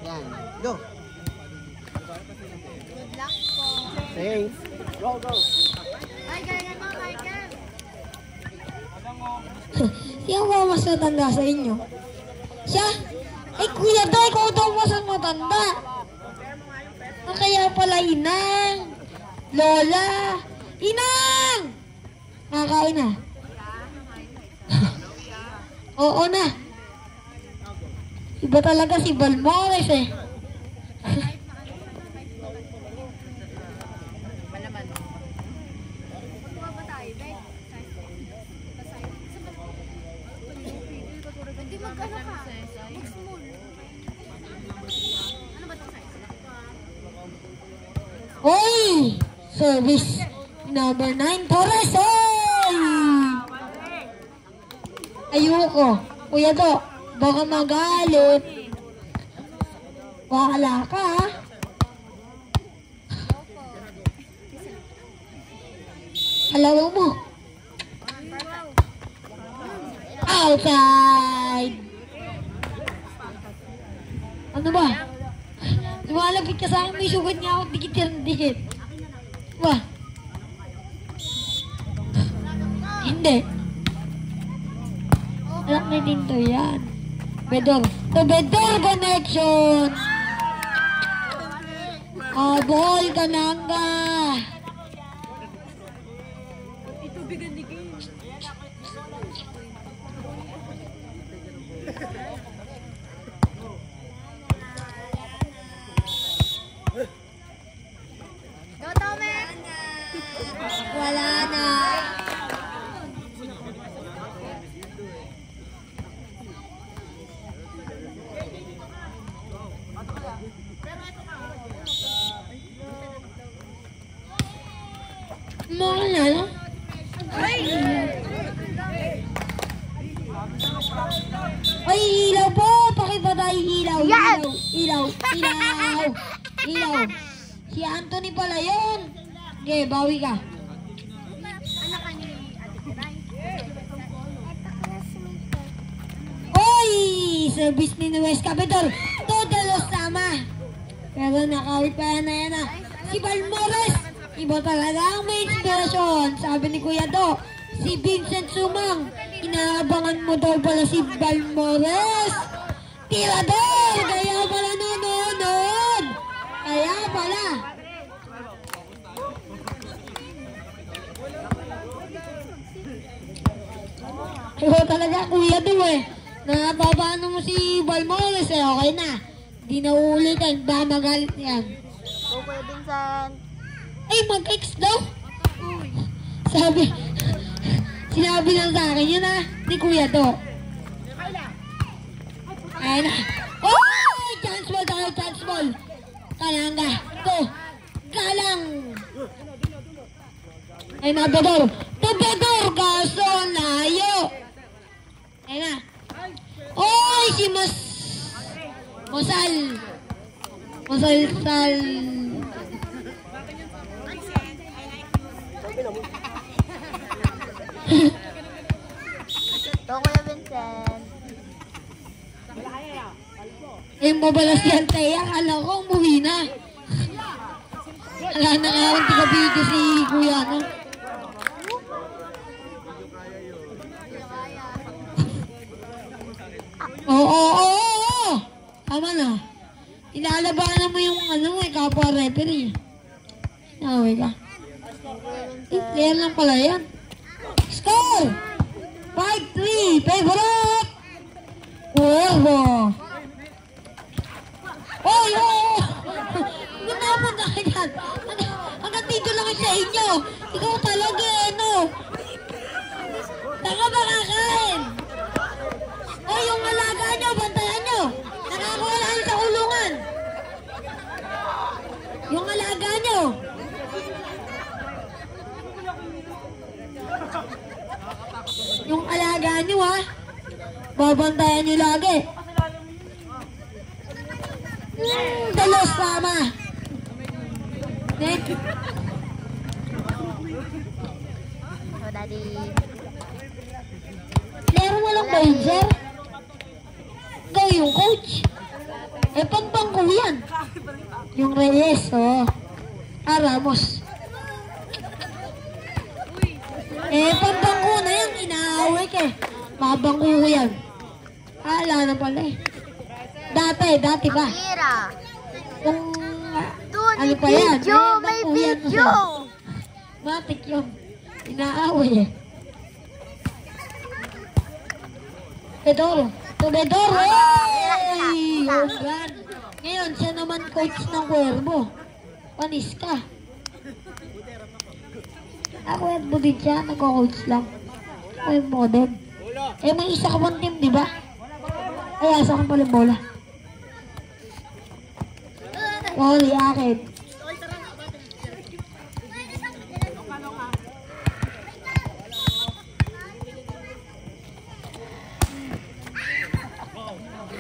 Yan. Go. Good luck po. Thanks. Go, go. Ay, ganyan mo, Michael. Siya ba mas matanda sa inyo? Siya? Ay, kuya daw, ikaw daw mas matanda. Ang kaya pala, Inang. Lola. Inang! Nakakain na. Oo na. Iba talaga si Balmores eh. Hindi mag-ano ka. Mag-small. Ano ba itong size? Oy! Service number 9, Torres! Oy! Ayoko. Kuya do, baka magalit. Bahala ka ha. Alawa mo. Outside! Ano ba? Lumalapit ka sa akin, may sugat niya ako, dikit yan, dikit. Ba? Hindi. Alam na din to yan. Bedor. To Bedor connection! Ball Kananga! Go, Tome! Wala na. Mahal na, no? Ay, ilaw po! Pakipatay ilaw! Yes! Ilaw! Ilaw! Ilaw! Si Anthony pala yun! Okay, bawi ka. Anak ka ni Ate Kiray. Oy! Service ni West Capital. Total loss sama. Pero nakawit pa yan na yan ah. Si Balmores. Iba talaga ang may inspirasyon. Sabi ni Kuya Do. Si Vincent Sumang. Inaabangan mo daw pala si Balmores. Tirador! Kaya pala nanonood. Kaya pala. Iba talaga Kuya Do eh. Napapaano mo si Balmores eh. Okay na. Di na uulitin. Baka magalit yan. Go, Kuya Vincent. Ay, mag-ex daw. Sabi, sinabi lang sa akin yun ni Kuya Do. Ayun na. Oh! Chance ball tayo, chance ball. Kalanga. To. Kalang. Ayun na, Bedor. To Bedor. Kaso, layo. Ayun na. Oy, si Mosal. Mosal. Go, Kuya Vincent. Yung mabalas yan tayo, akala ko umuwi na. Wala na nga akong tiga-video si Kuya, no? Oo. Tama na. Ilalabanan mo yung kapwa referee. Naway ka. Player lang pala yan. Score! 5-3, favorite! Wow! Oh! Napunta ka dyan. Hanggang dito lang sa inyo. Ikaw talaga no? Taka ba kakain? Oh, yung alaga nyo, bantayan nyo. Nakakawala sa kulungan. Yung alaga nyo. Yung alaga nyo ha. Babantayan nyo lagi. Dalos sama. Next. Go, Daddy. Lero mo lang ba yun, sir? Go yun. yung coach. Eh, pagbangko yan. Yung Reyes, oh. Ramos. Eh, pagbangko na yan, inaaway ka eh. Mabangko ko yan. Ala na pala eh. Dati ba? Tira. Kung, Doon, ano pa yan? video, Eh, may bangko yan. video. Matik yun. Inaaway eh. Bedoro. Bedoro! Hey! Yogan. Ngayon, siya naman coach ng Cuervo. Panis ka. Cuervo din siya. Nagko-coach lang. Cuervo din. Eh, may isa ka bang team, di ba? Ay, asa kang pala bola. Wali, akin.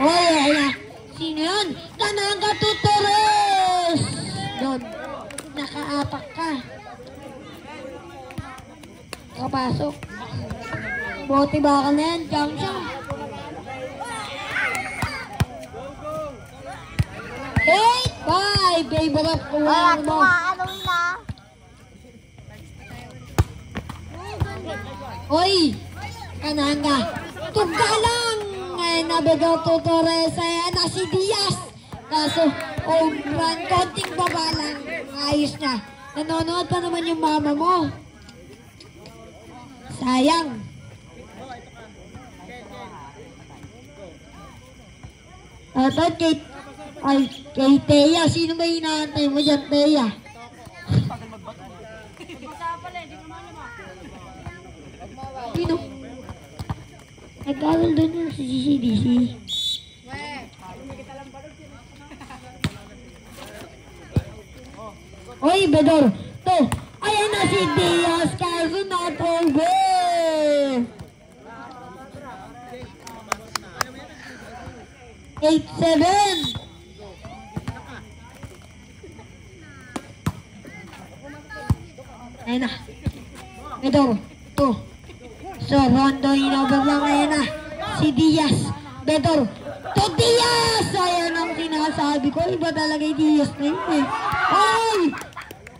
Oy, ay na. Sino yun? Tananga Tutores! Doon. Nakaapak ka. Kapasok. Bote ba ka na yan? Diyan siya. 8-5. Favorite ko Ayan, mo. ano na. Oy! Kananga. Tuggalang! Ngayon nabigaw Tutores. Ayan na si Diaz. Kaso, konting baba lang. Ayos na. Nanonood pa naman yung mama mo. Sayang. At kay Teya. Sino ba hinaantay mo dyan, Teya? Sino? Nag-aaral doon yung si CCDC. Oy, Bedor. To. Ayan na si Diaz. Kaso not over. 8-7. Ayan na. Bedor. To. So, Rondo inover lang ngayon na. Si Diaz. Bedor. To Diaz! Ayan ang sinasabi ko. Iba talaga yung Diaz na yun eh. Ay!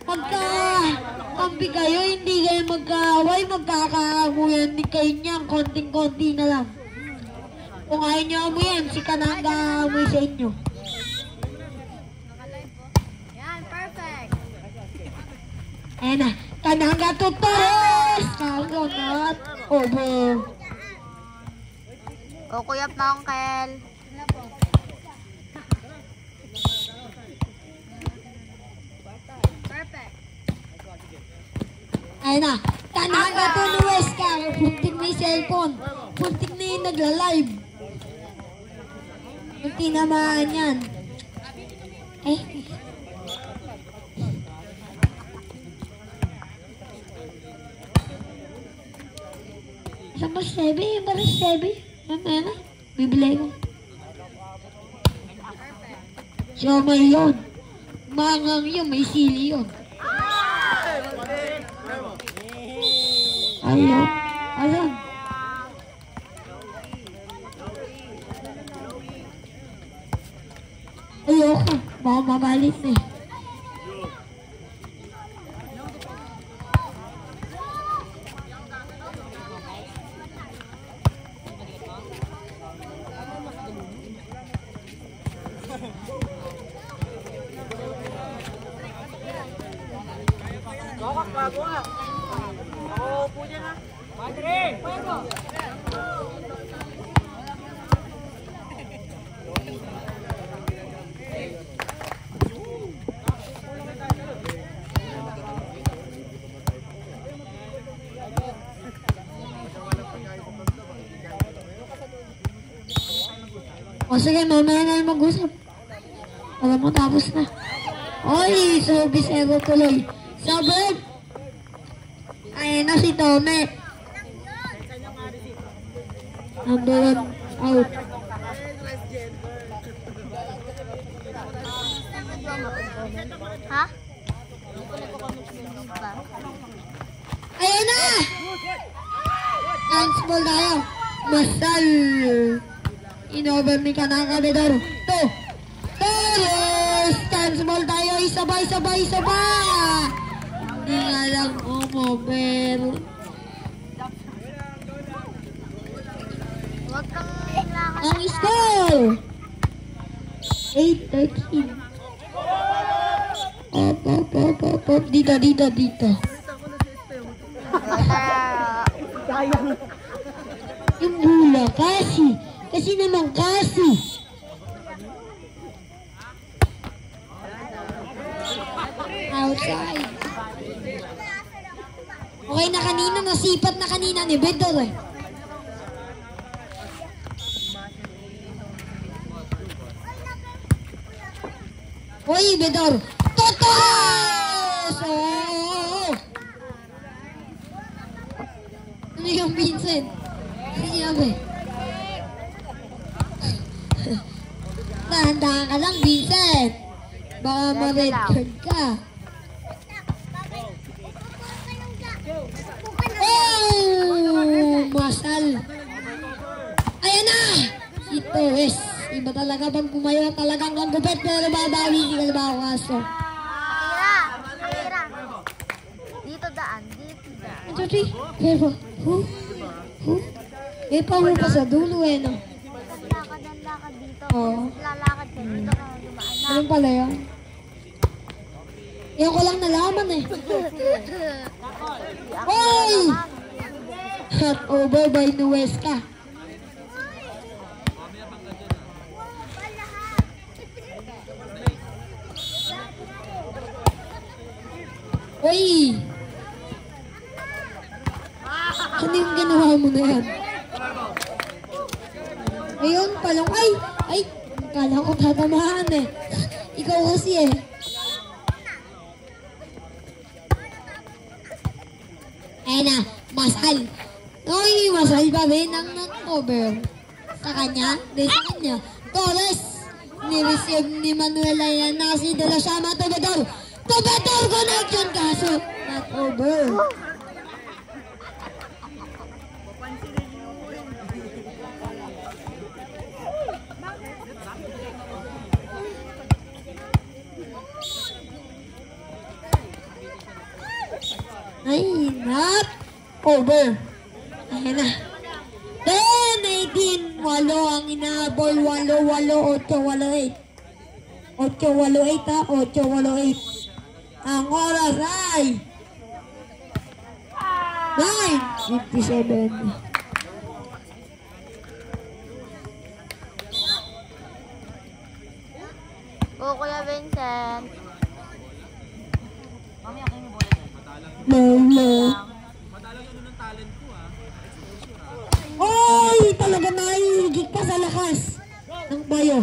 Magka-kampi kayo. Hindi kayo magkaaway. Magkakaamuyan ni kayo niyan. Konting-konti na lang. Kung ayaw niyo amuyan, si Kananga amoy sa inyo. Yan, perfect. Ayan na. Kananga Tutores! Kaso not over. O, Kuya Pangkel. Perfect. Ayun na. Kananga Tutores ka. Puntik na yung cellphone. Puntik na yung nagla-live. Yung tinamaan yan. Eh. Isang ba 7? Yung ba 7? Ano? Bibili ko. So, may yun. Mangang yun. May sili yun. Ayun. Ayun. Ayoko. Baka mamalit na eh. Bago nga. Ako po dyan ha. Madre! Fuego! O sige, mamaya na mag-usap. Alam mo, tapos na. Oy, service error tuloy. Sabag! Ayan na si Tome. Number 1 out. Ha? Ayan na! Dance ball tayo. Masal. Inover ni Kanang Kabidor. Torres! Chance ball tayo. Isa ba? Hindi nga lang umover. Huwag kang lakad. Ang score! 8-13. Op. Dito. Yung bola, kasi naman kasi. Outside. Okay na kanina, nasipat na kanina ni Bedor eh. Uy, Bedor! Totos! Oh! Ano yung Vincent? Sinabi. Dahan-dahan ka lang, Vincent. Baka ma-red card ka. Oh! Masal. Ayan na! Si Torres. Iba talaga pag pumayo talagang ang gupit pero babawi si Kalbao kaso. Akira. Dito daan. Ito si, pero, may paho pa sa dulo eh, no? Lakad dito. Oo. Lalakad ka dito ka dumaan na. Ganun pala yun. Yan ko lang nalaman eh. Oy! Hot over by Nuesca. Oy! Ano yung ginawa mo na yan? Ayun, palang, ay! Kala ko tatamahan eh. Ikaw kasi eh. Ayan na, masal. Oy, masal pa rin ang knock-over. Sa kanya? Di sa kanya. Torres! Ni-receive ni Manuel Ayan na si De La Llama to Bedor connection kaso not over. Ay, not over. Ayan na. 10-18, 8 ang inahabol, 8-8, 8-8. 8-8 ha, 8-8. Ang oras ay 9:57. Kuya Vincent. Low. Oy, talaga naihigit pa sa lakas ng bayo.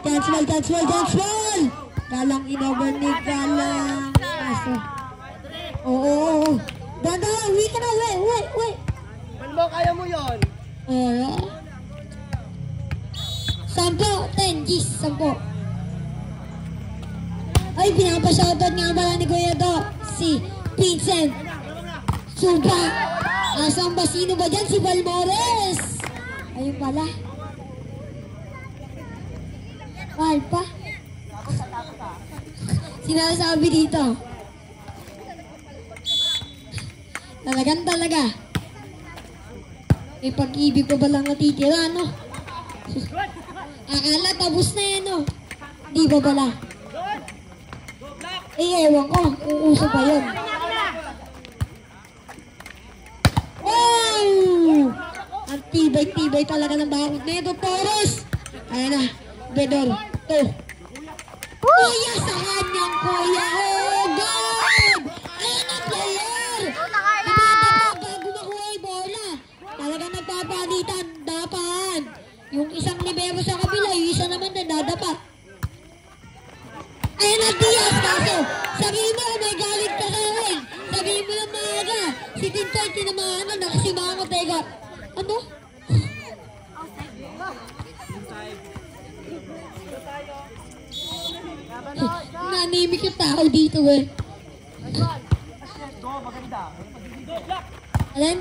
Chance ball. Galang inover ni Galang. Kaso. Oo. Dada, uwi ka na. Wait. Ano kaya mo yun? Oo. 10, Gis, 10. Ay, pinapashoutout nga pala ni Kuya Do. Si Vincent. Suba. Asan ba? Sino ba dyan? Si Balmores. Ayun pala. Mahal pa. Sinasabi dito. Talaga. May pag-ibig pa ba lang natitira, no? Akala tapos na yan, no? Di ba pala? Ewan ko kung uso pa yun. Wow! Ang tibay talaga ng bakot na ito, Torres! Ayan na, Bedor. Kuya sa kanyang kuya. Oh, God! Ayan ang player! Dapat bago makuha yung bola. Talagang nagpapalitan. Dapat. Yung isang libero sa kabila, yung isa naman na dadapat. Ayan ang Diaz kaso. Sabihin mo, may galit ka sa akin. Sabihin mo lang maaga. Si Tintoy, tinamaan na, nakasimangot. Teka. Ano? Nanimik yung tao dito eh. Alin?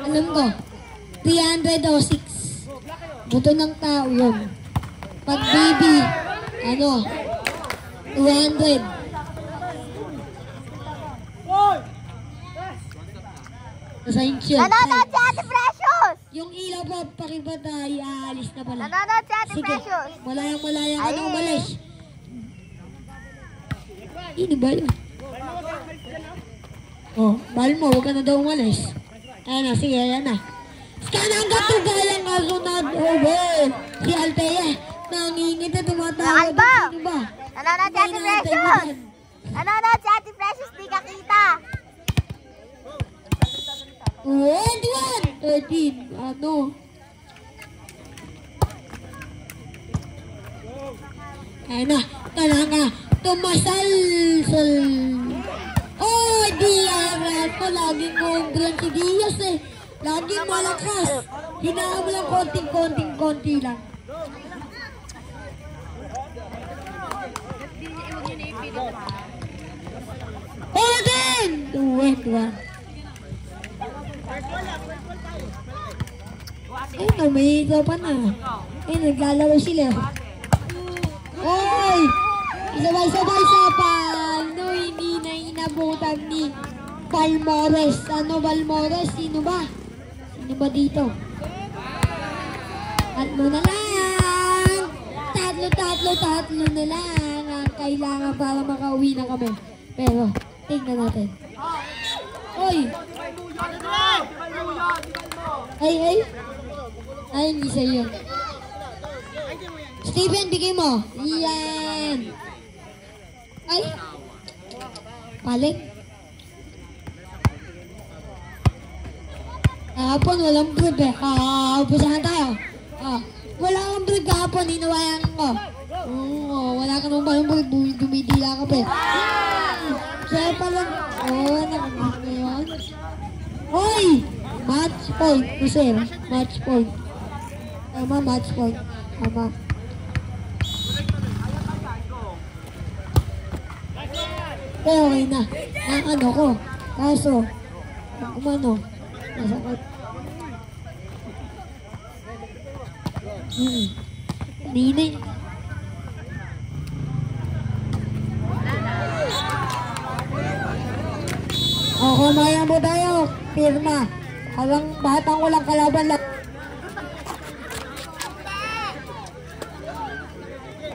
Alam ko. 306. Buto ng tao yun. Pag baby, 200. Nasa-inch yun. Nanonood si Ate Precious! Yung ilaw po, pakibata, iaalis na pala. Nanonood si Ate Sige, Precious! malayang ka na Ay. umalis. Ini ba yun? Oh, bahal mo, huwag ka na daw umalis. Ayan na, sige, ayan na. Scan hanggang tugayang kasunod. Over. Si Althea, nangingit na tumatawag. Alba! Sino ba? Nanonood si Ate Precious! Nanonood si Ate Precious, di ka kita! 21! 13. Ayan na, talaga. Tumasalsal. Oh, Diaz ko. Laging kongren si Diaz eh. Laging malakas. Hinaham lang konting-konti lang. Oh, again! 21. Ay, may ito pa na. Ay, naglalaro sila. Oy! Sabay-sabay sa paano hindi na inabutan ni Balmores. Balmores? Sino ba? Sino ba dito? Tatlo na lang! Tatlo na lang ang kailangan para makauwi na kami. Pero, tingnan natin. Oy! Ay, hindi sa'yo. Steven, bigay mo. Yan. Ay. Paling. Kahapon, walang brief eh. Ubusahan tayo. Wala kang brief kahapon, hinawayan ko. Wala ka nung palang brief, dumidila ka pa eh. Kaya pala, nakamit na yun. Hoy! Match point, sir. Match point. Tama, match point. Tama. Pero okay na. Ang ko. Kaso, kumano, masakit. Ninay. Kumayan mo tayo. Pirma. Batang walang kalaban lang.